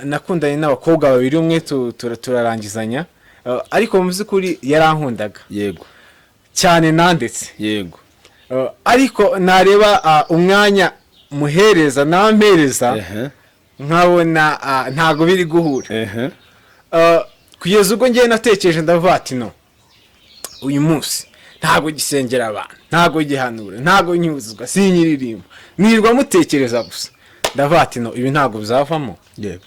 nakundanye n'abakobwa babiri, umwe turarangizanya, ariko mu by'ukuri yarankundaga yego cyane nandetse yego, ariko nareba umwanya muhereza nampereza nkabona ntago biri guhura. Kugeza ubwo ngiye natekereje ndavuga ati no, uyu munsi ntago gisengera abantu, ntago gihanura, ntago nyuzuzwa, sinyiririmba, nirwa mutekereza gusa. Ndavuga ati no, ibi ntago bizavamo. yego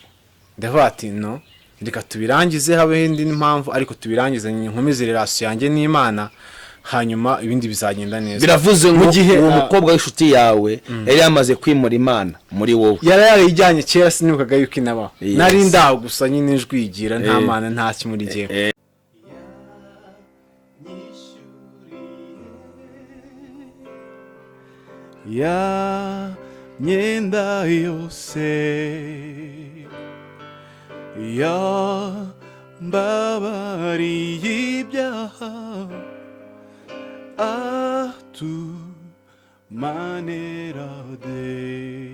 Ndavuga ati no, reka tubirangize, habe indi mpamvu, ariko tubirangize nkomeze relation yanjye n'Imana, hanyuma ibindi bizagenda neza. Biravuze ngo uwo mukobwa w'inshuti yawe yari yamaze kwimura Imana muri wowe. Yari yarijyanye kera, sinibukaga yuko inabaho. Nari ndaho gusa nyine njwigira, nta Mana nta kimuri giye. Ya myenda yose ya mbabariye ibyaha atumanerade.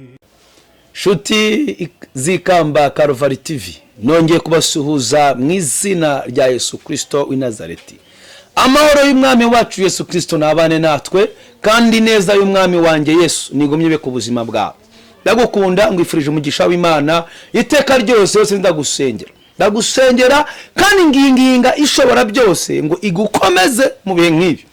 Shuti zikamba Karuvali TV, nongeye kubasuhuza mu izina rya Yesu Kristo w'i Nazareti. Amahoro y'umwami wacu Yesu Kristo nabane natwe, kandi neza y'umwami wanjye Yesu nigomye be ku buzima bwawe. Ndagukunda, ngwifurije umugisha w'Imana iteka ryose yose. Ndagusengera kandi nginginga ishobora byose ngo igukomeze mu bihe nk'ibi,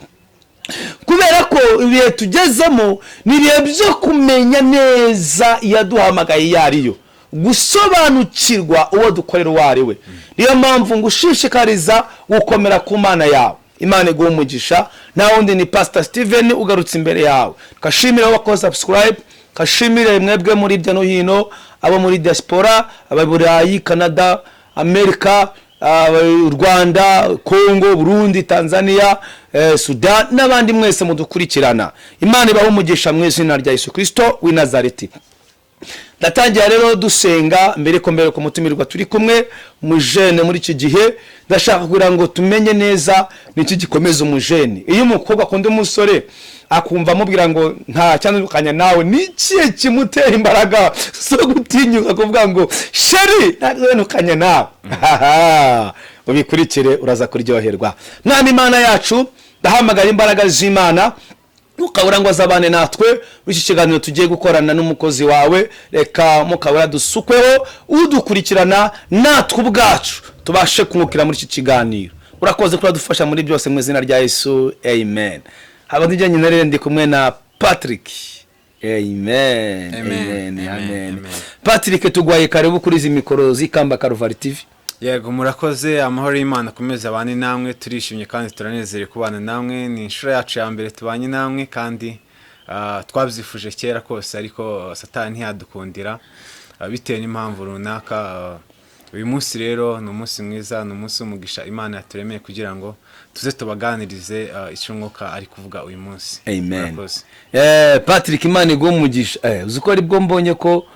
kubera ko ibihe tugezemo ni ibihe byo kumenya neza yaduhamagaye yariyo, gusobanukirwa uwo dukorera uwo ari we. Niyo mpamvu ngushishikariza gukomera ku Mana yawe. Imana iguhe umugisha. Na wundi ni Pastor Steven ugarutse imbere yawe. Kashimira wakoze subscribe, kashimire mwebwe muri bya no hino, abo muri diaspora, ababurayi, Canada, Amerika, Rwanda, Congo, Burundi, Tanzania, Sudan n'abandi mwese mudukurikirana. Imana ibahe umugisha mu izina rya Yesu Kristo w'i Nazareti. Ndatangira rero dusenga mbere ko mutumirwa turi kumwe mujene muri iki gihe. Ndashaka kugira ngo tumenye neza n'iki gikomeza umujene. Iyo umukobwa akunda umusore akumva mubwira ngo nta cyandukanya nawe, n'ikiye kimutera imbaraga so gutinyuka kuvuga ngo sheri ntandukanya nawe. Ubikurikire uraza kuryoherwa. Mwami Imana yacu, ndahamagara imbaraga z'Imana ukabura ngo azabane natwe w'iki kiganiro tugiye gukorana n'umukozi wawe. Reka mukabura dusukweho udukurikirana natwe ubwacu tubashe kumukira muri iki kiganiro. Urakoze kuri dufasha muri byose mu izina rya Yesu, amen. Habandi nyine rero ndi kumwe na Patrick. Amen. Amen. Patrick, tugwaye karibu kuri izi mikoro zikamba Karuvali TV. Yego murakoze, amahoro y'Imana akomeze abane namwe, turishimye kandi turanezerewe kubana namwe. Ni inshuro yacu ya mbere tubanye namwe, kandi twabyifuje kera kose, ariko Satani ntiyadukundira bitewe n'impamvu runaka. Uyu munsi rero ni umunsi mwiza, ni umunsi w'umugisha Imana yaturemeye kugira ngo tuze tubaganirize icyo Mwuka ari kuvuga uyu munsi. Amen. Patrick, Imana iguhe umugisha. Uzi ari bwo mbonye ko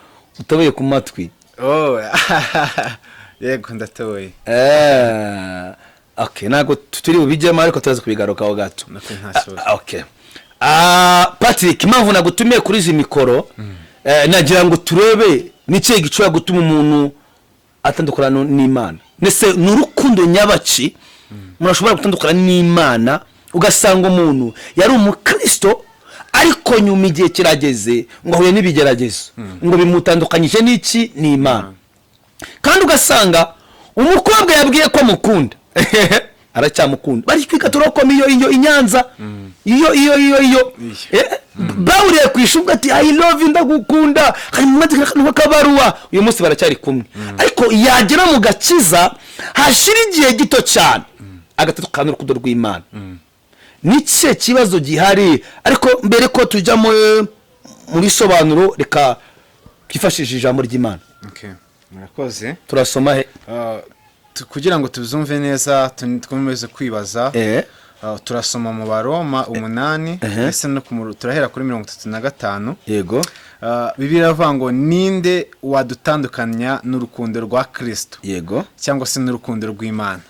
utoboye ku matwi. Yego ndatoye. Okay, nago turi bubijyemo ariko turaza kubigarukaho gato. Okay. Patrick, impamvu nagutumiye kuri izi mikoro, nagira ngo turebe n'ikihe gicura gutuma umuntu atandukana n'Imana. Nese n'urukundo nyabaci murashobora gutandukana n'Imana, ugasanga umuntu yari umukristo ariko nyuma igihe kirageze ngo ahuye n'ibigeragezo ngo bimutandukanyije n'iki n'Imana. Kandi ugasanga umukobwa yabwiye ko mukunda aracyamukunda, bari kwika turokoma iyo inyanza iyo bawuriye kwishubwa ati I love you, ndagukunda, hari mu kabaruwa. Uyu munsi baracyari kumwe, ariko yagera mu gakiza hashira igihe gito cyane agatandukana n'urukundo rw'Imana. Nice kibazo gihari, ariko mbere ko tujya muri sobanuro, reka twifashishije ijambo ry'Imana. Okay. Murakoze. Turasoma he kugira ngo tuzumve neza, twumeze kwibaza. Turasoma mu Baroma 8 ese no turahera kuri 35. Yego. Bibiliya iravuga ngo ninde wadutandukanya n'urukundo rwa Kristo? Yego. Cyangwa se n'urukundo rw'Imana?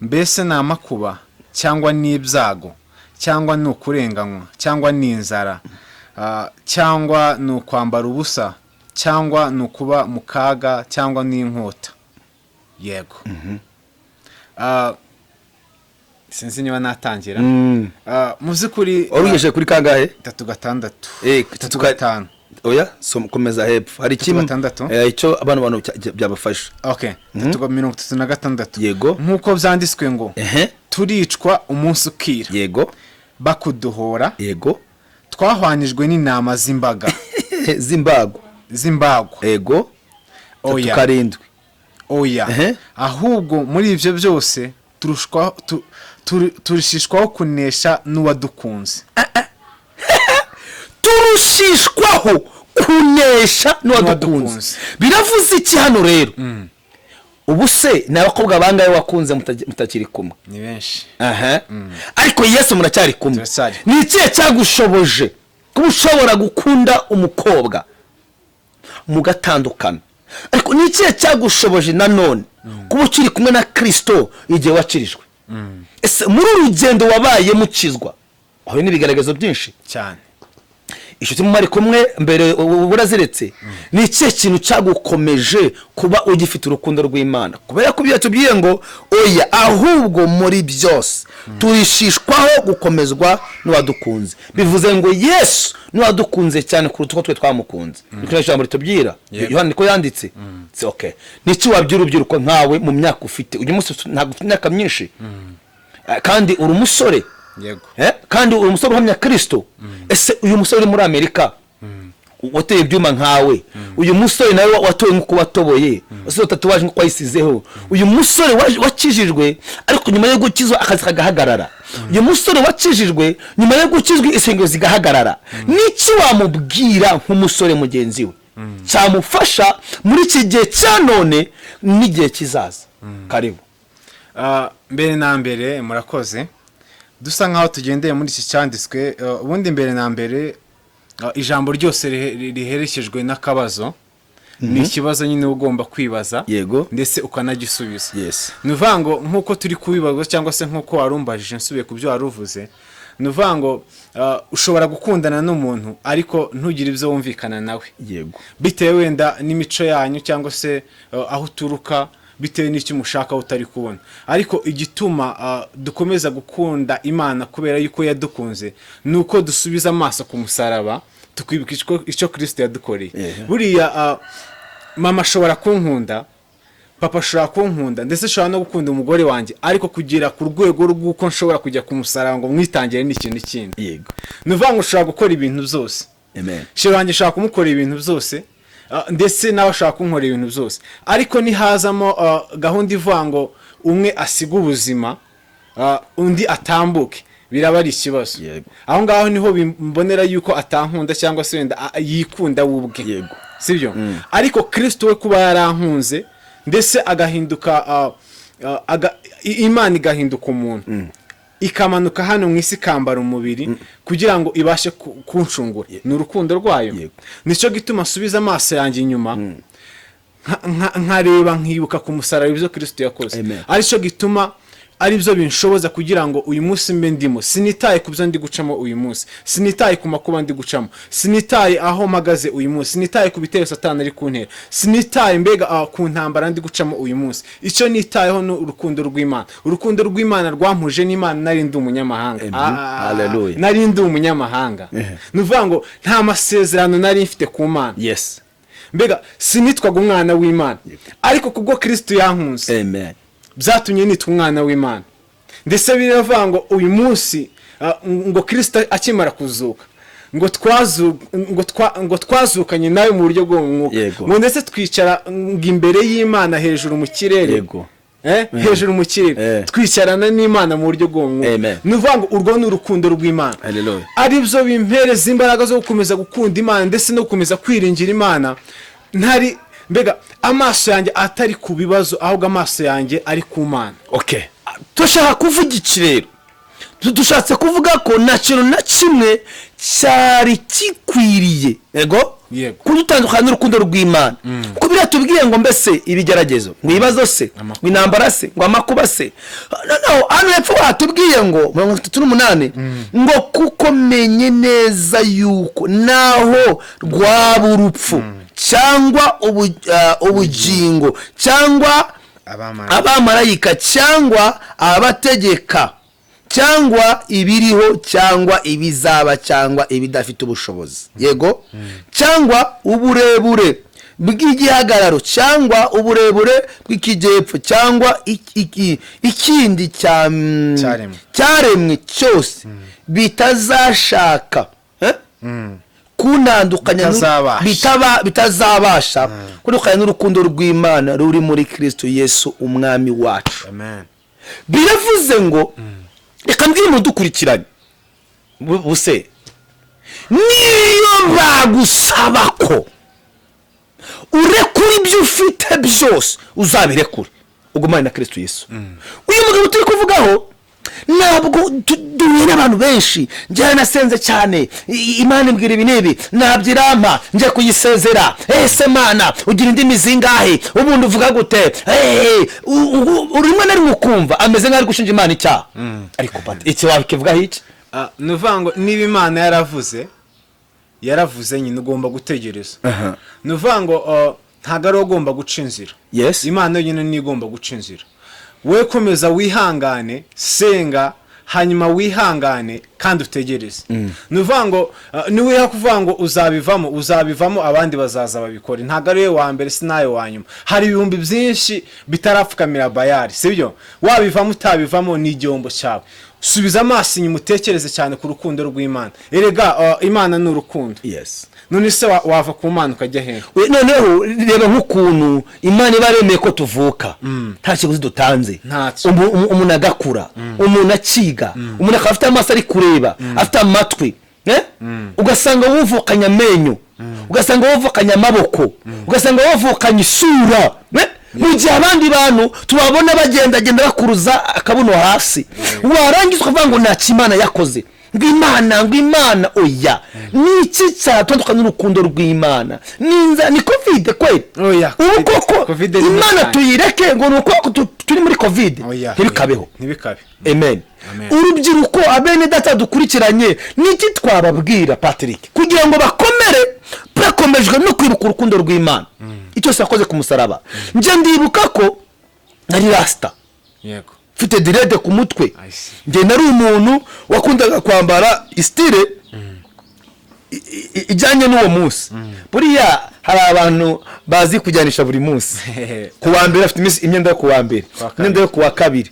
Mbese ni amakuba, cyangwa ni ibyago, cyangwa ni ukurenganywa, cyangwa ni inzara, cyangwa ni ukwambara ubusa, cyangwa ni ukuba mu kaga cyangwa n'inkota. Yego. Sinzi niba natangira. Mu by'ukuri warugeje kuri kangahe? 3:6. 3:5. Oya, komeza hepfo. Hari kimwe icyo abantu byabafasha. Okay. 3:36. Yego. Nkuko byanditswe ngo turicwa umunsi ukira. Yego. Bakuduhora. Yego. Twahwanijwe n'intama z'imbaga. Zimbago. Yego. Oya. 7. Oya. Ahubwo muri ibyo byose turushishwaho kunesha n'uwadukunze. Turushishwaho kunesha n'uwadukunze. Biravuze iki hano rero? Ubu se n'abakobwa bangaye wakunze mutakiri kumwe? Ni benshi. Ariko Yesu muracyari kumwe. Ni ikihe cyagushoboje kuba ushobora gukunda umukobwa mugatandukana? Ariko ni ikihe cyagushoboje nanone kuba ukiri kumwe na Kristo igihe wacirijwe? Ese muri urugendo wabaye mukizwa aho n'ibigaragazo byinshi cyane. Inshuti mu mari kumwe mbere buraziretse, ni ikihe kintu cyagukomeje kuba ugifite urukundo rw'Imana? Kubera ko byatubwiye ngo oya, ahubwo muri byose turishishwaho gukomezwa n'uwadukunze. Bivuze ngo Yesu n'uwadukunze cyane kuruta uko twe twamukunze. Niko ijambo ritubwira. Yohana niko yanditse. Okay. Niki wabyurubyiruko nkawe mu myaka ufite? Uyu munsi ntabwo ufite imyaka myinshi. Kandi uri umusore. Yego. Kandi uri umusore uhamya Kristo. Ese uyu musore muri Amerika wateye ibyuma nkawe, uyu musore nawe watoye nkuko watoboye, ese tatuwaje nkuko wayisizeho, uyu musore wakijijwe ariko nyuma yo gukizwa akazi kagahagarara, uyu musore wakijijwe nyuma yo gukizwa isengero zigahagarara, niki wamubwira nk'umusore mugenzi we cyamufasha muri iki gihe cya none n'igihe kizaza? Karibu. Mbere na mbere murakoze. Dusa nkaho tugendeye muri iki cyanditswe. Ubundi mbere na mbere ijambo ryose riherekejwe n'akabazo. Ni ikibazo nyine ugomba kwibaza. Yego. Ndetse ukanagisubiza. Yes. Nuvango nkuko turi kubibazo cyangwa se nkuko warumbajije nsubiye ku byo waruvuze. Nuvango ushobora gukundana n'umuntu ariko ntugire ibyo wumvikana nawe. Yego. Bitewe wenda n'imico yanyu cyangwa se aho uturuka, bitewe n'icyo mushaka utari kubona. Ariko igituma dukomeza gukunda Imana kubera yuko yadukunze nuko dusubiza amaso ku musaraba, tukwibuka icyo Kristo yadukoreye. Buriya mama ashobora kunkunda, papa ashobora kunkunda, ndetse ashobora no gukunda umugore wanjye, ariko kugira ku rwego rw'uko nshobora kujya ku musaraba ngo mwitangire n'ikintu kindi. Yego. Nuvango ushobora gukora ibintu byose. Amen. Shira wanjye ashaka kumukora ibintu byose. Ndetse nawe ashaka kunkora ibintu byose, ariko nihazamo gahunda ivuga ngo umwe asiga ubuzima undi atambuke, biraba ari ikibazo. Aho ngaho niho bimbonera yuko atankunda cyangwa se wenda yikunda wubwe. Yego. Sibyo? Ariko Kristo we kuba yarankunze ndetse agahinduka Imana igahinduka umuntu, ikamanuka hano mu isi kambara umubiri kugira ngo ibashe kunshungura. Ni urukundo rwayo. Nicyo gituma asubiza amaso yanjye inyuma nkareba nkibuka ku musaraba ibyo Kristo yakoze. Aricyo gituma aribyo binshoboza kugira ngo uyu munsi mbe ndimo. Sinitaye ku byo ndi gucamo uyu munsi, sinitaye ku makuba ndi gucamo, sinitaye aho mpagaze uyu munsi, sinitaye ku bitero Satani ari kuntera, sinitaye mbega ku ntambara ndi gucamo uyu munsi. Icyo nitayeho ni urukundo rw'Imana. Urukundo rw'Imana rwampuje n'Imana nari ndi umunyamahanga. Hallelujah. Nari ndi umunyamahanga. Nuvuga ngo nta masezerano nari mfite ku Mana. Yes. Mbega sinitwaga umwana w'Imana, ariko kubwo Kristo yankunze. Amen. Byatumye nitwa umwana w'Imana. Ndetse biravuga ngo uyu munsi ngo Kristo akimara kuzuka ngo twazukanye nawe mu buryo bwo mu mwuka, ngo ndetse twicara imbere y'Imana hejuru mu kirere. Hejuru mu kirere twicarana n'Imana mu buryo bwo mu mwuka. Nuvuga ngo urwo ni urukundo rw'Imana. Aribyo bimpereza imbaraga zo gukomeza gukunda Imana ndetse no gukomeza kwiringira Imana. Ntari mbega amaso yanjye atari ku bibazo, ahubwo amaso yanjye ari ku Mana. Okay. Tushaka kuvuga iki rero? Dushatse kuvuga ko nta kintu na kimwe cyari kikwiriye. Yego? Kudutandukana n'urukundo rw'Imana. Kuko biratubwiye ngo mbese ibigeragezo, ngo ibibazo se, ngo intambara se, ngo amakuba se. No, hano hepfo watubwiye ngo 38 ngo kuko menye neza yuko naho rwaba urupfu cyangwa ubugingo cyangwa abamarayika cyangwa abategeka cyangwa ibiriho cyangwa ibizaba cyangwa ibidafite ubushobozi yego cyangwa uburebure bw'igihagararo cyangwa uburebure bw'ikijyepfo cyangwa ikindi cyaremwe cyose bitazashaka kuntandukanya bitazabasha kuntandukanya n'urukundo rw'Imana ruri muri Kristo Yesu umwami wacu. Biravuze ngo reka mbwire mudukurikiranye buse niyo bagusaba ko urekura ibyo ufite byose uzabirekure ugumane na Kristo Yesu. Uyu mugabo turi kuvugaho ntabwo duhuye n'abantu benshi njye nasenze cyane Imana imbwira ibi n'ibi nabyirampa njye kuyisezera ese Mana ugira indimi zingahe ubundi uvuga gute urimo nari ukumva ameze nk'ari gushinja Imana icyaha ariko iki wakivuga iki nuvuga ngo niba Imana yaravuze nyine ugomba gutegereza nuvuga ngo ntago ari ugomba guca inzira Imana nyine ni igomba guca inzira we komeza wihangane senga hanyuma wihangane kandi utegereze nuvuga ngo niwiha kuvuga ngo uzabivamo abandi bazaza babikora ntago ari we wa mbere sinaye wa nyuma hari ibihumbi byinshi bitarapfukamira Bayali sibyo wabivamo utabivamo ni igihombo cyawe subiza amaso inyuma utekereze cyane ku rukundo rw'Imana erega Imana ni urukundo none se wava ku Mana ukajya he noneho reba nk'ukuntu Imana ibaremeye ko tuvuka nta kiguzi dutanze umuntu agakura umuntu akiga umuntu akaba afite amaso ari kureba afite amatwi ugasanga wuvukanye amenyo ugasanga wuvukanye amaboko ugasanga wuvukanye isura mu gihe abandi bantu tubabona bagenda bakuruza akabuno hasi warangiza ukavuga ngo nta Imana yakoze ngo Imana oya niki cyatandukanye n'urukundo rw'Imana ni covid kweli ubu koko Imana tuyireke ngo nuko turi muri covid ntibikabeho amen urubyiruko abene data dukurikiranye niki twababwira Patrick kugira ngo bakomere bakomejwe no kwibuka urukundo rw'Imana icyo sakoze ku musaraba nje ndibuka ko nari rasta yego mfite direde ku mutwe nge nari umuntu wakundaga kwambara istire ijyanye n'uwo munsi buriya hari abantu bazi kujyanisha buri munsi ku wa mbere afite imyenda yo ku wa mbere imyenda yo ku wa kabiri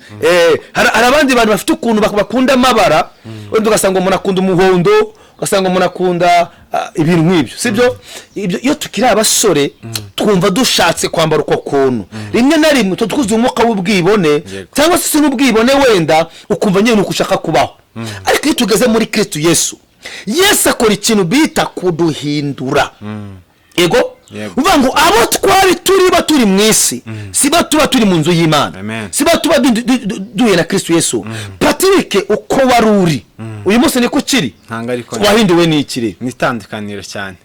hari abandi bantu bafite ukuntu bakunda amabara wenda ugasanga umuntu akunda umuhondo ugasanga umuntu akunda ibintu nk'ibyo sibyo iyo tukiri abasore twumva dushatse kwambara uko kuntu rimwe na rimwe twuzuye umwuka w'ubwibone cyangwa se n'ubwibone wenda ukumva nyine uko ushaka kubaho ariko iyo tugeze muri Kristo Yesu akora ikintu bita kuduhindura ego uvuga ngo abo turi mu isi siba tuba turi mu nzu y'Imana siba tuba duhuye na Kristo Yesu Patrick uko wari uri uyu munsi niko ukiri wahinduwe n'ikiri nitandukanira cyane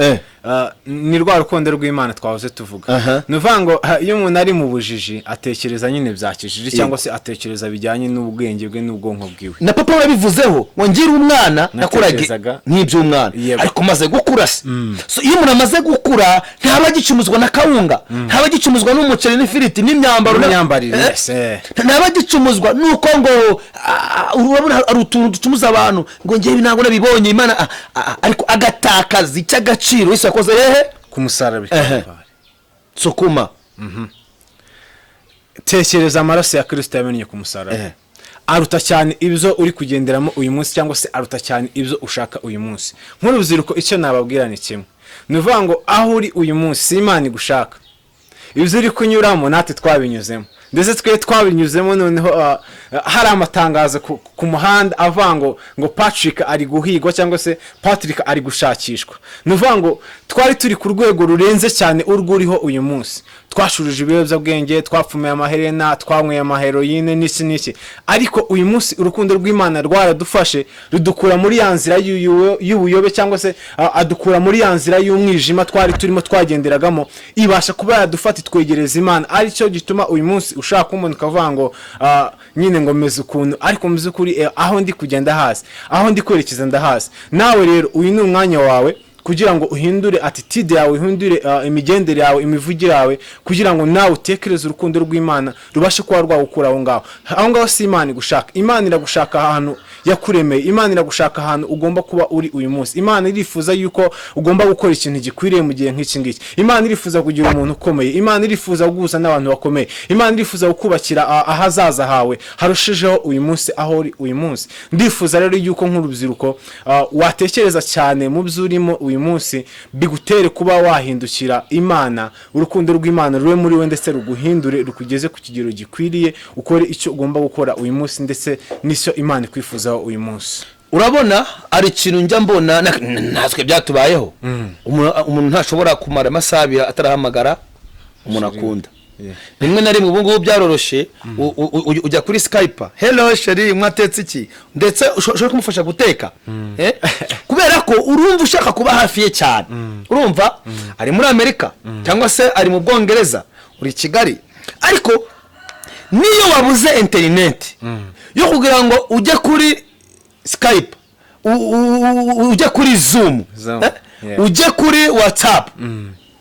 ni rwa rukundo rw'Imana twahoze tuvuga nuvuga ngo iyo umuntu ari mu bujiji atekereza nyine byakijije cyangwa se atekereza bijyanye n'ubwenge bwe n'ubwonko bwiwe na papa wabivuzeho wongera umwana nakurage nk'iby'umwana ariko maze gukura se iyo umuntu amaze gukura ntaba agicumuzwa na kawunga ntaba agicumuzwa n'umuceri n'ifiriti n'imyambarire ntaba agicumuzwa nuko ngo urabona ari utuntu ducumuza abantu ngo ngewe ntabwo nabibonye Imana ariko agatakaza icy'agaciro Yesu yakoze ku musaraba sukuma tekereza amaraso ya Kristo yamennye ku musaraba aruta cyane ibyo uri kugenderamo uyu munsi cyangwa se aruta cyane ibyo ushaka uyu munsi nk'urubyiruko icyo nababwira ni kimwe nuvuga ngo aho uri uyu munsi Imana igushaka ibyo uri kunyuramo natwe twabinyuzemo ndetse twe twabinyuzemo noneho hari amatangazo ku muhanda avuga ngo Patrick ari guhigwa cyangwa se Patrick ari gushakishwa nuvuga ngo twari turi ku rwego rurenze cyane urwuriho uyu munsi twashuruje ibiyobyabwenge twapfumuye amaherena twanyweye amaheroyine n'iki ariko uyu munsi urukundo rw'Imana rwaradufashe rudukura muri ya nzira y'ubuyobe cyangwa se adukura muri ya nzira y'umwijima twari turimo twagenderagamo ibasha kuba yadufata twegereza Imana aricyo gituma uyu munsi ushaka umuntu kavuga ngo nyine ngo meze ukuntu ariko muzi kuri aho ndi kugenda hasi aho ndi kwerekeza ndahazi nawe rero uyu ni umwanya wawe kugira ngo uhindure attitude yawe, uhindure imigendere yawe, imivugire yawe, kugira ngo nawe utekereze urukundo rw'Imana rubashe kuba rwagukura aho ngaho. Aho ngaho si Imana igushaka. Imana iragushaka ahantu yakuremeye. Imana iragushaka ahantu ugomba kuba uri uyu munsi. Imana irifuza yuko ugomba gukora ikintu gikwiriye mu gihe nk'iki ngiki. Imana irifuza kugira umuntu ukomeye. Imana irifuza guhuza n'abantu bakomeye. Imana irifuza gukubakira ahazaza hawe harushijeho uyu munsi aho uri uyu munsi. Ndifuza rero yuko nk'urubyiruko watekereza cyane mu byo urimo uyu munsi, bigutere kuba wahindukira Imana, urukundo rw'Imana rube muri we ndetse ruguhindure rukugeze ku kigero gikwiriye, ukore icyo ugomba gukora uyu munsi ndetse n'icyo Imana ikwifuzaho uyu munsi. Urabona ari ikintu njya mbona natwe byatubayeho. Umuntu ntashobora kumara amasaha abiri atarahamagara umuntu akunda. Rimwe na rimwe ubu ngubu byaroroshe, ujya kuri Skype, hello sheri mwatetse iki, ndetse ushobora kumufasha guteka kubera ko urumva ushaka kuba hafi ye cyane. Urumva ari muri Amerika cyangwa se ari mu Bwongereza, uri Kigali, ariko niyo wabuze internet yo kugira ngo ujye kuri Skype, ujye kuri Zoom, ujye kuri WhatsApp,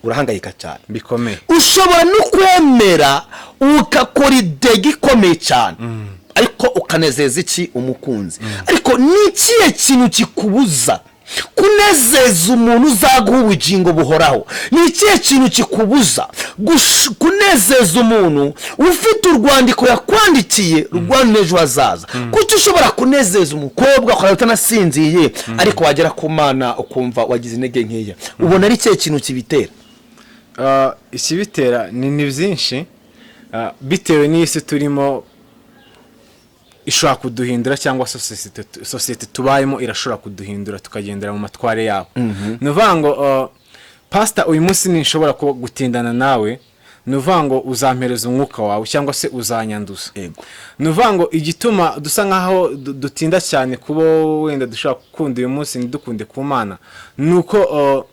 urahangayika cyane bikomeye. Ushobora no kwemera ukakora idegi ikomeye cyane, ariko ukanezeza iki umukunzi. Ariko n'ikihe kintu kikubuza kunezeza umuntu uzaguha ubugingo buhoraho? N'ikihe kintu kikubuza kunezeza umuntu ufite urwandiko yakwandikiye rwanda ejo hazaza? Kuki ushobora kunezeza umukobwa ukaba utanasinziye, ariko wagera ku Mana ukumva wagize intege nkeya? Ubona ari ikihe kintu kibitera? Ikibitera ni byinshi, bitewe n'isi turimo ishobora kuduhindura, cyangwa sosiyete tubayemo irashobora kuduhindura tukagendera mu matware yabo. Nuvuga ngo pastor uyu munsi ninshobora gutindana nawe, nuvuga ngo uzampereza umwuka wawe cyangwa se uzanyanduza. Nuvuga ngo igituma dusa nkaho dutinda cyane kuba wenda dushaka gukunda uyu munsi ntidukunde ku Mana, nuko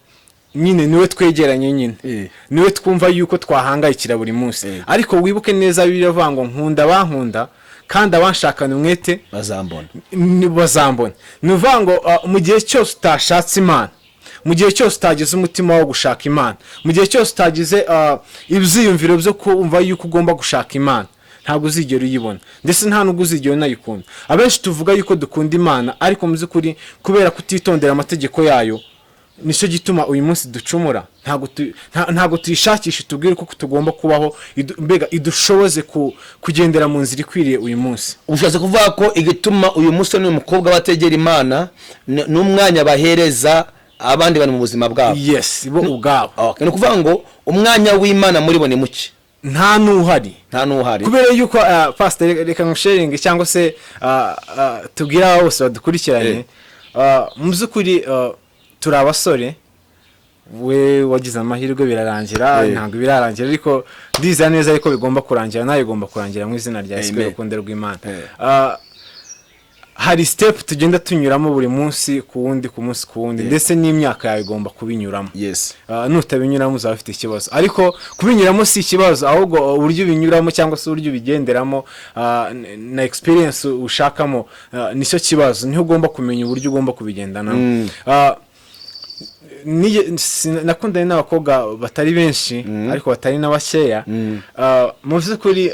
nyine niwe twegeranye, nyine niwe twumva yuko twahangayikira buri munsi. Ariko wibuke neza biravuga ngo nkunda bankunda kandi abanshakana umwete bazambona. Nuvuga ngo mu gihe cyose utashatse Imana, mu gihe cyose utagize umutima wo gushaka Imana, mu gihe cyose utagize ibyiyumviro byo kumva yuko ugomba gushaka Imana, ntabwo uzigera uyibona, ndetse nta nubwo uzigera unayikunda. Abenshi tuvuga yuko dukunda Imana, ariko mu by'ukuri kubera kutitondera amategeko yayo nicyo gituma uyu munsi ducumura. Ntabwo tuyishakisha tubwire ko tugomba kubaho, mbega idushoboze kugendera mu nzira ikwiriye uyu munsi. Ushatse kuvuga ko igituma uyu musore n'umukobwa bategera Imana n'umwanya bahereza abandi bantu mu buzima bwabo? Yes, bo ubwabo. Ni ukuvuga ngo umwanya w'Imana muri bo ni muke, nta nuhari. Kubera yuko pastor reka ngusharing cyangwa se tubwira bose badukurikiranye, mu by'ukuri turi abasore, we wagize amahirwe birarangira, ntabwo birarangira, ariko ndiza neza ariko bigomba kurangira, nayo igomba kurangira mu izina rya Yesu urukundo rw'Imana. Hari step tugenda tunyuramo buri munsi ku wundi, ku munsi ku wundi, ndetse n'imyaka yawe igomba kubinyuramo. Nutabinyuramo uzaba ufite ikibazo, ariko kubinyuramo si ikibazo, ahubwo uburyo binyuramo cyangwa se uburyo bigenderamo na experience ushakamo nicyo kibazo. Niho ugomba kumenya uburyo ugomba kubigendanamo. Nakundanye n'abakobwa batari benshi, ariko batari n'abakeya. Mu by'ukuri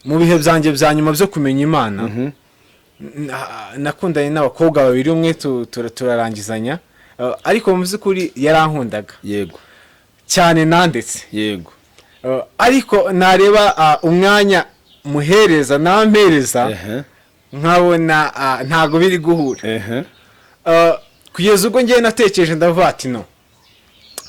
mu bihe byanjye bya nyuma byo kumenya Imana, nakundanye n'abakobwa babiri, umwe turarangizanya, ariko mu by'ukuri yarankundaga cyane nandetse, ariko nareba umwanya muhereza nampereza nkabona ntago biri guhura. Kugeza ubwo ngiye natekereje ndavuga ati no,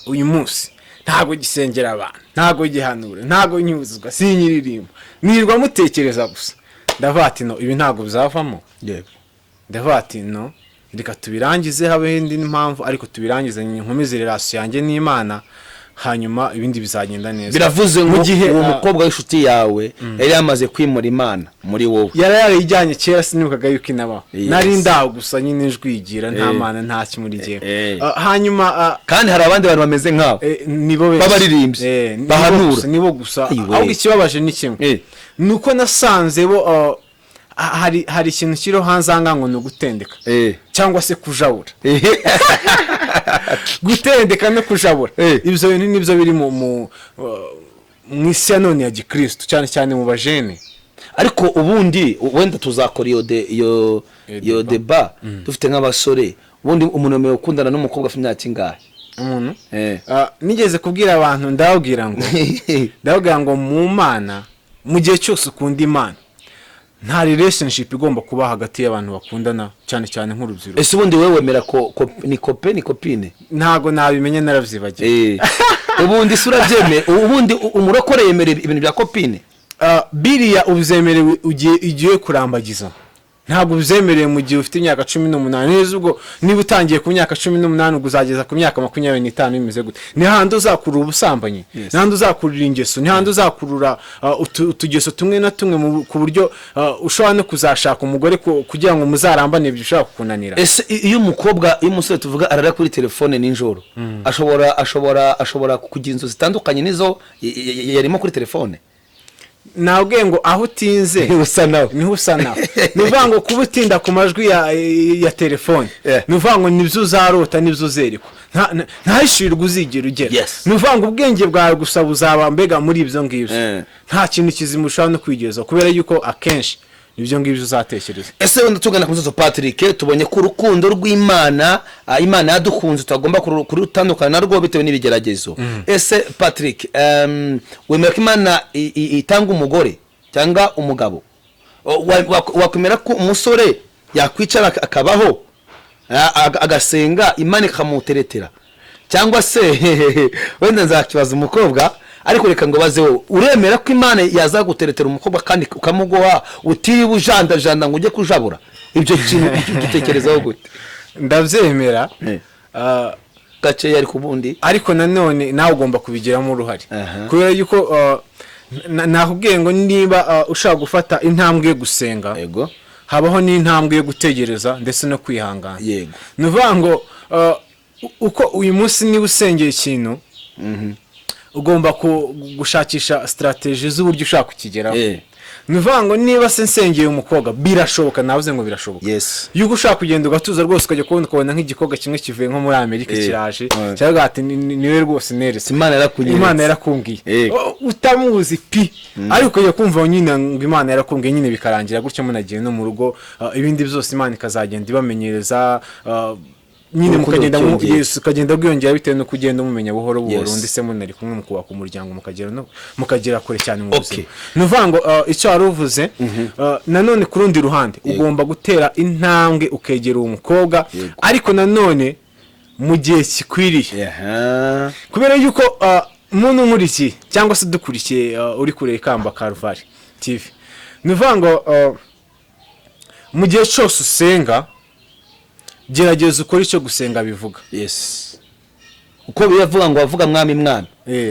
uyu munsi ntago gisengera abantu, ntago gihanura, ntago nyuzuzwa, sinyiririmba, nirwa mutekereza gusa. Ndavuga ati no, ibi ntago bizavamo. Ndavuga ati no, reka tubirangize, habe indi impamvu, ariko tubirangize nkomeze relation yanjye n'Imana, hanyuma ibindi bizagenda neza. Biravuze ngo uwo mukobwa w'inshuti yawe yari yamaze kwimura Imana muri wowe? Yarijyanye kera, sinibukaga yuko inabaho. Nari ndaho gusa nyine njwigira, nta Mana nta kimuri giye. Hanyuma kandi hari abandi bantu bameze nk'abo, nibo babaririmbye bahanura, nibo gusa. Aho ikibabaje ni kimwe, nuko nasanze bo hari ikintu kiriho hanze aha ngo ni ugutendeka cyangwa se kujabura. Gutendeka no kujabura ibyo bintu nibyo biri mu isi ya none ya gikristo, cyane cyane mu bajene. Ariko ubundi wenda tuzakora iyo deba dufite nk'abasore. Ubundi umuntu wemewe ukundana n'umukobwa afite imyaka ingahe? Umuntu nigeze kubwira abantu ndababwira ngo mu Mana, mu gihe cyose ukunda Imana, nta relationship igomba kuba hagati y'abantu bakundana, cyane cyane nk'urubyiruko. Ese ubundi wewe wemera ko ni copine? Ntago nabimenye, naravyibagiye. Ubundi sura byeme, ubundi umurokore yemera ibintu bya copine? Biriya ubyemerewe ugiye kurambagiza, ntabwo ubyemerewe mu gihe ufite imyaka 18. Neza ubwo niba utangiye ku myaka 18 uzageza ku myaka 25 bimeze gute? Ni handi uzakurura ubusambanyi, ni handi uzakurura ingeso, ni handi uzakurura utugeso tumwe na tumwe ku buryo ushobora no kuzashaka umugore kugira ngo muzarambane ibyo ushaka kukunanira. Ese iyo umusore tuvuga arara kuri telefone ninjoro, ashobora kugira inzo zitandukanye nizo yarimo kuri telefone? Nabwiye ngo aho utinze niho usa nawe. Nuvuga ngo kuba utinda ku majwi ya telefone, nuvuga ngo nibyo uzarota, nibyo uzerikwa, ntahishirwe uzigira ugera. Nuvuga ngo ubwenge bwawe gusa buzaba mbega muri ibyo ngibyo, nta kintu kizima ushobora no kwigezaho, kubera yuko akenshi ibyo ngibyo uzatekereza. Ese wenda tugana ku musozo Patrick, tubonye ko urukundo rw'Imana, Imana yadukunze tutagomba kurutandukana narwo bitewe n'ibigeragezo. Ese Patrick, wemera ko Imana itanga umugore cyangwa umugabo? Wakwemera ko umusore yakwicara akabaho agasenga Imana ikamuteretera? Cyangwa se wenda nzakibaza umukobwa, ariko reka ngo bazeho, uremera ko Imana yazaguteretera umukobwa kandi ukamugoha utiri bujandajanda ngo ujye kujabura? Ibyo kintu gitekerezaho gute? Ndabyemera gace yari kubundi, ariko nanone nawe ugomba kubigiramo uruhare, kubera yuko nakubwiye ngo niba ushaka gufata intambwe yo gusenga, yego, habaho n'intambwe yo gutegereza ndetse no kwihangana. Yego, nuvuga ngo uko uyu munsi niba usengeye ikintu, ugomba gushakisha strategy z'uburyo ushaka kukigeraho. Nuvuga ngo niba nsengeye umukobwa, birashoboka, navuze ngo birashoboka. Yuko ushaka kugenda ugatuza rwose ukajya kubona nk'igikobwa kimwe kivuye nko muri Amerika kiraje, cyangwa ati niwe rwose neretse, Imana yarakungiye, utamuzi pi, ariko yo kumva nyine ngo Imana yarakungiye, nyine bikarangira gutyo munagiye no mu rugo, ibindi byose Imana ikazagenda ibamenyereza, nyine mukagenda Yesu kagenda gwiyongera bitewe no kugenda umumenya buhoro buhoro, ndetse munari kumwe mukubaka umuryango mukagera kure cyane mu buzima. Nuvuga ngo icyo waruvuze, nanone ku rundi ruhande ugomba gutera intambwe ukegera umukobwa, ariko nanone mu gihe kikwiriye, kubera yuko umuntu nkurikiye cyangwa se dukurikiye uri kure Ikamba Calvary TV, nuvuga ngo mu gihe cyose usenga, gerageza ukora icyo gusenga bivuga. Uko bivuga ngo bavuga mwami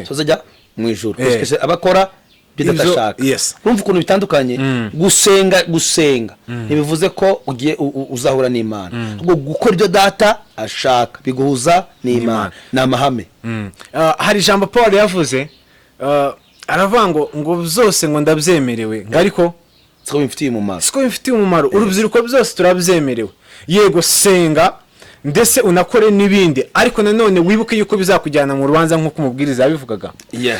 tuzajya mu ijuru, abakora bidashaka. Urumva ukuntu bitandukanye. Gusenga ntibivuze ko ugiye uzahura n'Imana, ahubwo gukora ibyo data ashaka biguhuza n'Imana, n'amahame. Hari ijambo Paul yavuze, aravuga ngo zose ngo ndabyemerewe, ariko siko bimfitiye umumaro. Urubyiruko byose turabyemerewe, yego senga ndetse unakore n'ibindi, ariko nanone wibuke yuko bizakujyana mu rubanza nk'uko umubwiriza yabivugaga.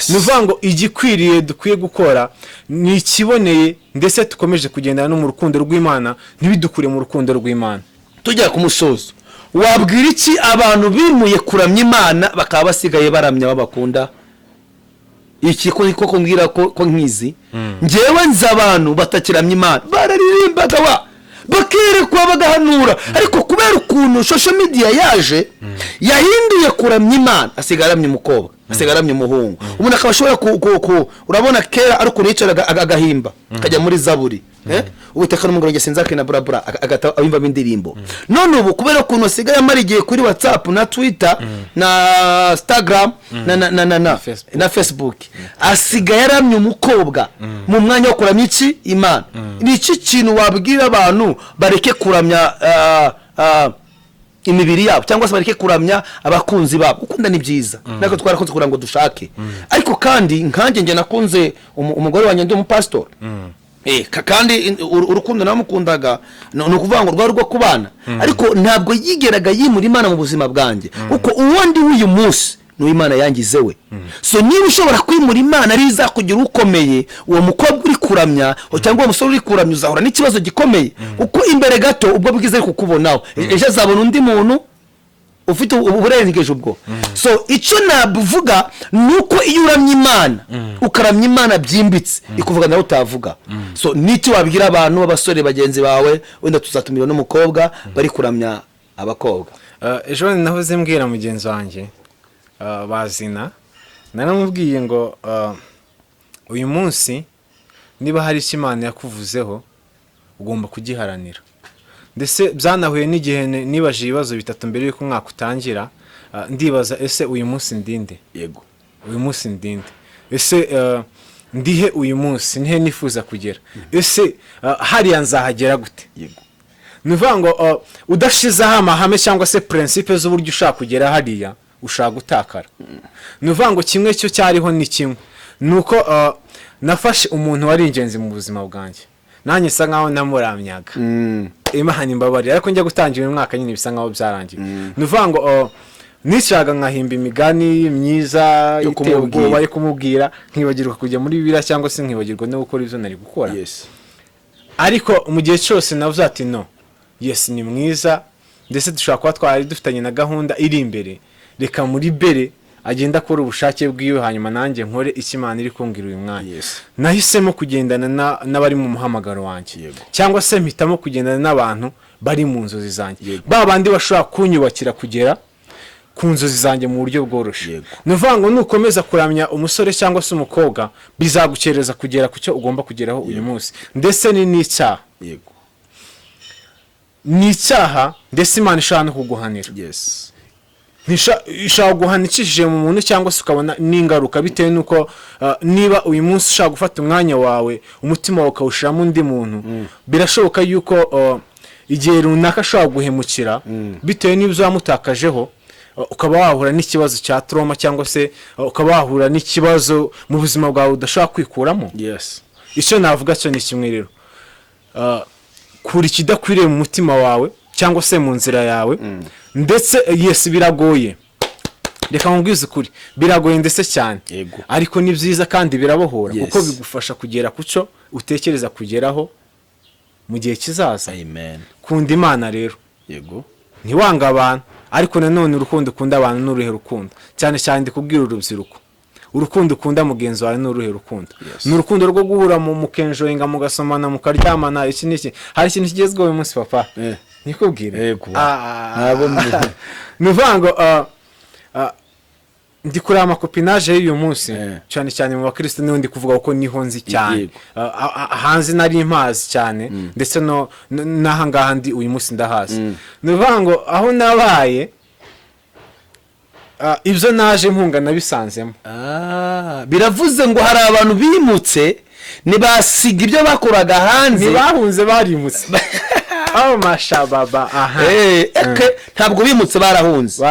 Nuvuga ngo igikwiriye dukwiye gukora ni ikiboneye, ndetse tukomeje kugendana no mu rukundo rw'Imana, ntibidukure mu rukundo rw'Imana. Tujya ku musozo, wabwira iki abantu bimuye kuramya Imana bakaba basigaye baramya babakunda? Iki koko mbwira ko nkizi ngewe nzi abantu batakiramya Imana, bararirimbaga bakerekwa bagahanura, ariko kubera ukuntu social media yaje yahinduye kuramya Imana, asigaramya umukobwa, asigaramya umuhungu. Umuntu akabashobora urabona kera ariko nicara agahimba kajya muri Zaburi, ubuteka n'umugore gesinzake na burabura agata abimba bindirimbo. None ubu kubera ukuntu asigaye amarigiye kuri WhatsApp na Twitter na Instagram na Facebook, asigaye aramya umukobwa mu mwanya wo kuramya iki Imana. Ni iki kintu wabwira abantu bareke kuramya imibiri yabo, cyangwa se bareke kuramya abakunzi babo? Gukunda ni byiza, nako twarakunze kugira ngo dushake, ariko kandi nkanjye nakunze umugore wanjye ndi umupastor, kandi urukundo namukundaga ni ukuvuga ngo rwari rwo kubana ariko ntabwo yigeraga yimura Imana mu buzima bwanjye kuko uwo ndi w'uyu munsi ni Imana yangize we. So niba ushobora kwimura Imana ari izakugira ukomeye, uwo mukobwa uri kuramya cyangwa uwo musore uri kuramya uzahura n'ikibazo gikomeye kuko imbere gato ubwo bwiza ari kukubonaho ejo azabona undi muntu ufite uburengeje ubwo. So icyo nabuvuga nuko iyo uramye Imana ukaramya Imana byimbitse ikuvuga nawe utavuga. So n'icyo wabwira abantu b'abasore bagenzi bawe wenda tuzatumira n'umukobwa bari kuramya abakobwa. Ejo nahoze mbwira mugenzi wanjye bazina naramubwiye ngo uyu munsi niba hari icyo Imana yakuvuzeho ugomba kugiharanira. Ndetse byanahuye n'igihe nibaje ibibazo bitatu mbere y'uko umwaka utangira, ndibaza ese uyu munsi ndinde? Yego, uyu munsi ndinde? Ese ndihe uyu munsi nihe nifuza kugera? Ese hariya nzahagera gute? yego. Nuvuga ngo udashizeho amahame cyangwa se principe z'uburyo ushaka kugera hariya ushaka gutakara. Nuvuga ngo kimwe cyo cyariho ni kimwe, nuko nafashe umuntu wari ingenzi mu buzima bwanjye, nanjye sa nkaho namuramyaga. Imana imbabarira ariko njya gutangira uyu mwaka nyine bisa nkaho byarangiye. Nuvuga ngo nishaga nkahimba imigani myiza iteye ubwoba yo kumubwira, nkibagirwa kujya muri Bibiliya cyangwa se nkibagirwa no gukora ibyo nari gukora. Ariko mu gihe cyose navuze ati no, yes ni mwiza, ndetse dushobora kuba twari dufitanye na gahunda iri imbere, reka muri bere agenda akora ubushake bw'iwe hanyuma nanjye nkore icyo Imana iri kumbwira uyu mwanya. Nahisemo kugendana n'abari mu muhamagaro wanjye, cyangwa se mpitamo kugendana n'abantu bari mu nzozi zanjye, ba bandi bashobora kunyubakira kugera ku nzozi zanjye mu buryo bworoshye. Nuvuga ngo nukomeza kuramya umusore cyangwa se umukobwa bizagukereza kugera ku cyo ugomba kugeraho uyu munsi. Ndetse ni n'icyaha, ni icyaha, ndetse Imana ishobora no kuguhanira. Ishaka guhanikishije mu muntu cyangwa se ukabona n'ingaruka bitewe nuko niba uyu munsi ushaka gufata umwanya wawe umutima wawe ukawushiramo undi muntu, birashoboka yuko igihe runaka ashobora guhemukira bitewe n'ibyo wamutakajeho, ukaba wahura n'ikibazo cya trauma cyangwa se ukaba wahura n'ikibazo mu buzima bwawe udashobora kwikuramo. Icyo navuga cyo ni kimwe rero, kuri kidakwiriye mu mutima wawe cyangwa se mu nzira yawe. Ndetse yes biragoye, reka nkubwize ukuri, biragoye ndetse cyane, ariko ni byiza kandi birabohora kuko bigufasha kugera ku cyo utekereza kugeraho mu gihe kizaza. Kunda Imana rero, ntiwanga abantu, ariko nanone urukundo ukunda abantu n'uruhe rukundo, cyane cyane ndikubwira urubyiruko, urukundo ukunda mugenzi wawe n'uruhe rukundo. Ni urukundo rwo guhura mu mukenjoyinga mugasomana mukaryamana. Iki niki hari ikintu kigezweho uyu munsi papa nikubwire. Nuvuga ngo ndi kuri amakopinage y'uyu munsi, cyane cyane mu bakristo niho ndi kuvuga ko niho nzi cyane. Hanze nari impazi cyane, ndetse no nahangaha ndi uyu munsi ndahazi. Nuvuga ngo aho nabaye ibyo naje mpunga nabisanzemo. Biravuze ngo hari abantu bimutse ntibasiga ibyo bakoraga hanze, ntibahunze barimutse. Mashababa, ntabwo bimutse barahunze.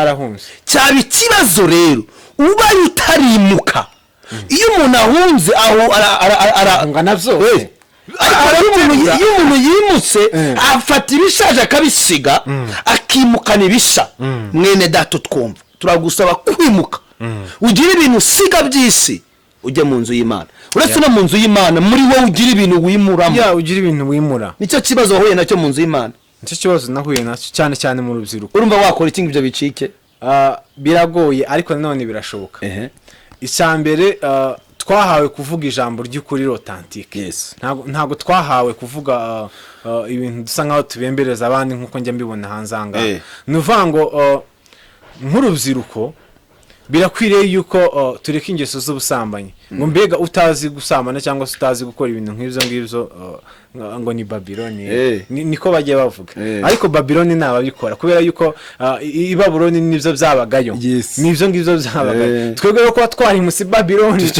Cyaba ikibazo rero ubaye utarimuka. Iyo umuntu ahunze aho arangana byose. Iyo umuntu yimutse afata ibishaje akabisiga akimukana ibisha. Mwene dato twumva turagusaba kwimuka, ugira ibintu usiga by'isi ujye mu nzu y'Imana. Uretse no mu nzu y'Imana muri wowe ugira ibintu wimuramo. Ugira ibintu wimura. Nicyo kibazo wahuye nacyo mu nzu y'Imana. Nicyo kibazo nahuye nacyo cyane cyane mu rubyiruko. Urumva wakora iki ibyo bicike? Biragoye ariko nanone birashoboka. Icyambere twahawe kuvuga ijambo ry'ukuri authentique. Ntago twahawe kuvuga ibintu dusa nkaho tubembereza abandi nkuko njya mbibona hanze anga. Nuvuga ngo nk'urubyiruko birakwiriye yuko tureka ingeso z'ubusambanyi. Ngo mbega utazi gusambana cyangwa se utazi gukora ibintu nk'ibyo ngibyo ngo ni Babiloni. Niko bagiye bavuga. Ariko Babiloni nababikora kubera yuko i Babuloni nibyo byabagayo. Nibyo ngibyo byabagayo. Twebwe rero ko twarimutse Babiloni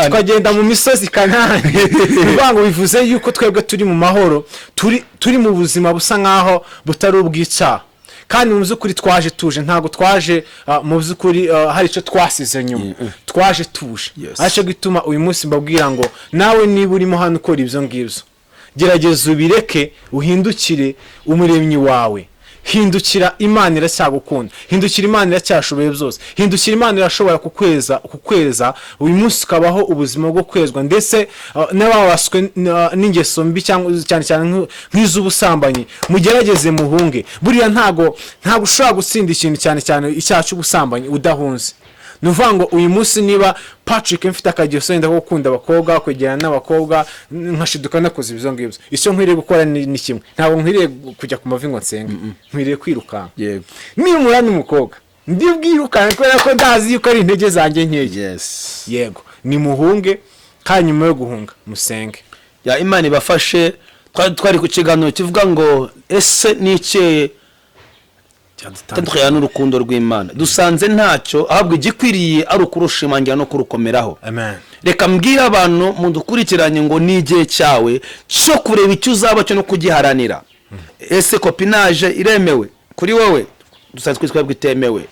twagenda mu misozi Kanani. Ngo bivuze yuko twebwe turi mu mahoro, turi mu buzima busa nkaho butari ubwica. kandi mu by'ukuri twaje tuje, ntabwo twaje mu by'ukuri hari icyo twasize nyuma, twaje tuje. aricyo gituma uyu munsi mbabwira ngo nawe niba urimo hano ukora ibyo ngibyo, gerageza ubireke uhindukire umuremyi wawe. Hindukira, Imana iracyagukunda, hindukira, Imana iracyashoboye byose, hindukira, Imana irashobora kukweza uyu munsi ukabaho ubuzima bwo kwezwa, ndetse n'ababaswe n'ingeso mbi cyane cyane nk'iz'ubusambanyi mugerageze muhunge. Buriya ntago ushobora gutsinda ikintu cyane cyane icyaha cy'ubusambanyi udahunze. Nuvuga ngo uyu munsi niba Patrick mfite akageso wenda ko gukunda abakobwa, kwegerana n'abakobwa, nkashiduka nakoze ibyo ngibyo, icyo nkwiriye gukora ni kimwe, ntabwo nkwiriye kujya ku mavi ngo nsenge, nkwiriye kwirukanka. Nimura n'umukobwa ndibwirukanka kubera ko ndazi yuko ari intege zanjye nkeya. Yego, nimuhunge, kandi nyuma yo guhunga musenge. Imana ibafashe. Twari ku kiganiro kivuga ngo ese n'icye tandukanye n'urukundo rw'Imana, dusanze ntacyo, ahubwo igikwiriye ari ukurushimangira no kurukomeraho. Reka mbwira abantu mudukurikiranye ngo ni igihe cyawe cyo kureba icyo uzaba cyo no kugiharanira. Ese kopinage iremewe kuri wowe? Dusanzwe twebwe itemewe.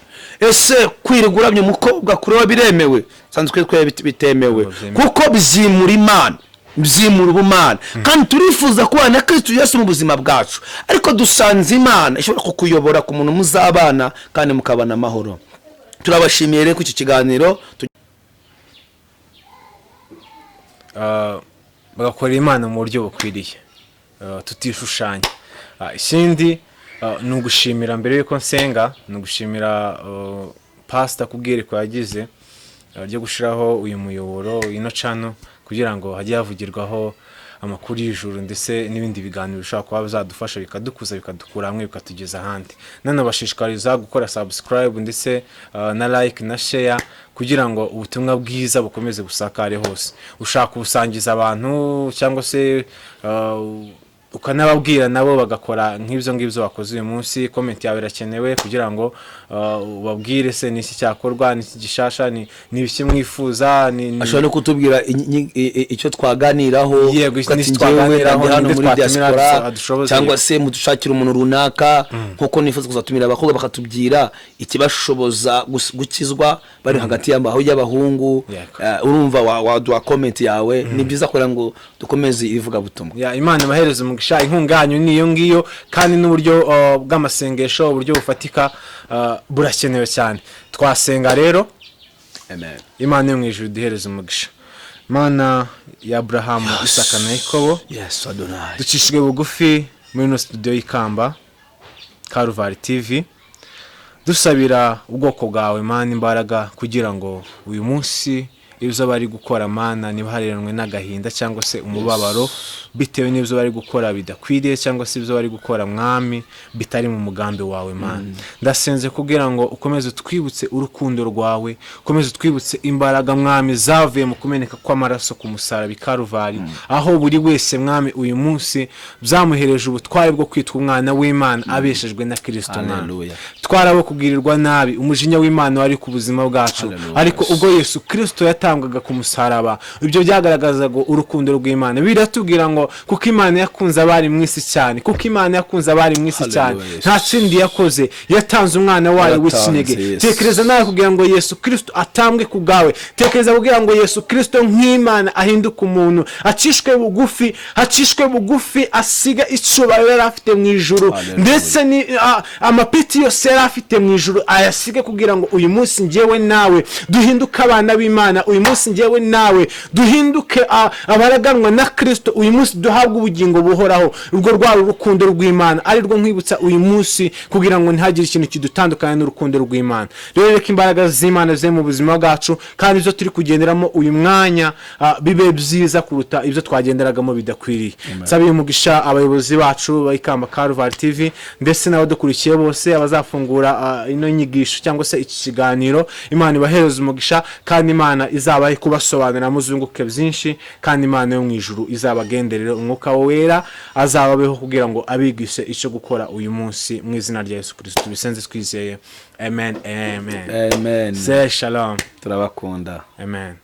Ese kwiriguramye umukobwa kuri wowe biremewe? Dusanzwe twebwe bitemewe, kuko bizimura Imana, bizimura ubumana, kandi turifuza kubana na Kristo Yesu mu buzima bwacu. Ariko dusanze Imana ishobora kukuyobora ku muntu muzabana kandi mukabana amahoro. Turabashimiye rero ku iki kiganiro, bagakora Imana mu buryo bukwiriye, tutishushanya. Ikindi ni ugushimira, mbere yuko nsenga, ni ugushimira pastor kubwiriko yagize ryo gushiraho uyu muyoboro, ino channel, kugira ngo hajye havugirwaho amakuru y'ijuru ndetse n'ibindi biganiro bishobora kuba bizadufasha bikadukuza, bikadukura hamwe, bikatugeza ahandi. Nanabashishikariza gukora subscribe ndetse na like na share, kugira ngo ubutumwa bwiza bukomeze busakare hose. Ushaka kubusangiza abantu cyangwa se ukanababwira nabo bagakora nk'ibyo ngibyo wakoze uyu munsi. Comment yawe irakenewe kugira ngo ubabwire se n'iki cyakorwa, n'iki gishasha, ni ibiki mwifuza, ashobora no kutubwira icyo twaganiraho, twaganiraho hano muri diaspora, cyangwa se mudushakira umuntu runaka, nkuko nifuza kuzatumira abakobwa bakatubwira ikibashoboza gukizwa bari hagati y'abahungu. Urumva waduha comment yawe, ni byiza kugira ngo dukomeze ivuga butumwa. Imana ibahereze umugisha. Inkunganyu niyo ngiyo, kandi n'uburyo bw'amasengesho, uburyo bufatika burakenewe cyane. Twasenga rero. Amen. Imana yo mu ijuru duhereze umugisha. Mana ya Abrahamu, Isaka na Yakobo, ducishijwe bugufi muri no studio y'Ikamba Calvary TV, dusabira ubwoko bwawe Mana imbaraga, kugira ngo uyu munsi ibyo bari gukora Mana nibahareranwe n'agahinda cyangwa se umubabaro bitewe n'ibyo bari gukora bidakwiriye, cyangwa se ibyo bari gukora Mwami bitari mu mugambi wawe Mana. Ndasenze kugira ngo ukomeze twibutse urukundo rwawe, ukomeze twibutse imbaraga Mwami zavuye mu kumeneka kw'amaraso ku musaraba Calvary, aho buri wese Mwami uyu munsi byamuhereje ubutware bwo kwitwa umwana w'Imana abeshejwe na Kristo Mana. Twarabo kugirirwa nabi, umujinya w'Imana wari ku buzima bwacu, ariko ubwo Yesu Kristo yatangaga ku musaraba, ibyo byagaragazaga urukundo rw'Imana. Biratubwira ngo kuko Imana yakunze abari mu isi cyane, kuko Imana yakunze abari mu isi cyane, nta kindi yakoze, yatanze umwana wayo w'ikinege. Tekereza nawe kugira ngo Yesu Kristo atambwe ku bwawe, tekereza kugira ngo Yesu Kristo nk'Imana ahinduke umuntu, acishwe bugufi, asiga icyubahiro yari afite mu ijuru, ndetse ni amapiti yose yari afite mu ijuru ayasige, kugira ngo uyu munsi njyewe nawe duhinduke abana b'Imana. Uyu munsi njyewe nawe duhinduke abaraganwa na Kristo. Uyu munsi duhabwe ubugingo buhoraho, urwo rwari urukundo rw'Imana, ari rwo nkwibutsa uyu munsi, kugira ngo ntihagire ikintu kidutandukanya n'urukundo rw'Imana. Rero reka imbaraga z'Imana ze mu buzima bwacu, kandi ibyo turi kugenderamo uyu mwanya bibe byiza kuruta ibyo twagenderagamo bidakwiriye. Nsabiye umugisha abayobozi bacu b'Ikamba Calvary TV, ndetse n'abadukurikiye bose, abazafungura ino nyigisho cyangwa se iki kiganiro. Imana ibahereze umugisha, kandi Imana izabahe kubasobanurira muzunguke byinshi, kandi Imana yo mu ijuru izabagenderera, umwuka wera azababeho kugira ngo abigishe icyo gukora uyu munsi, mu izina rya Yesu Kristo tubisenze twizeye. Amen. Amen. Say shalom. Turabakunda. Amen.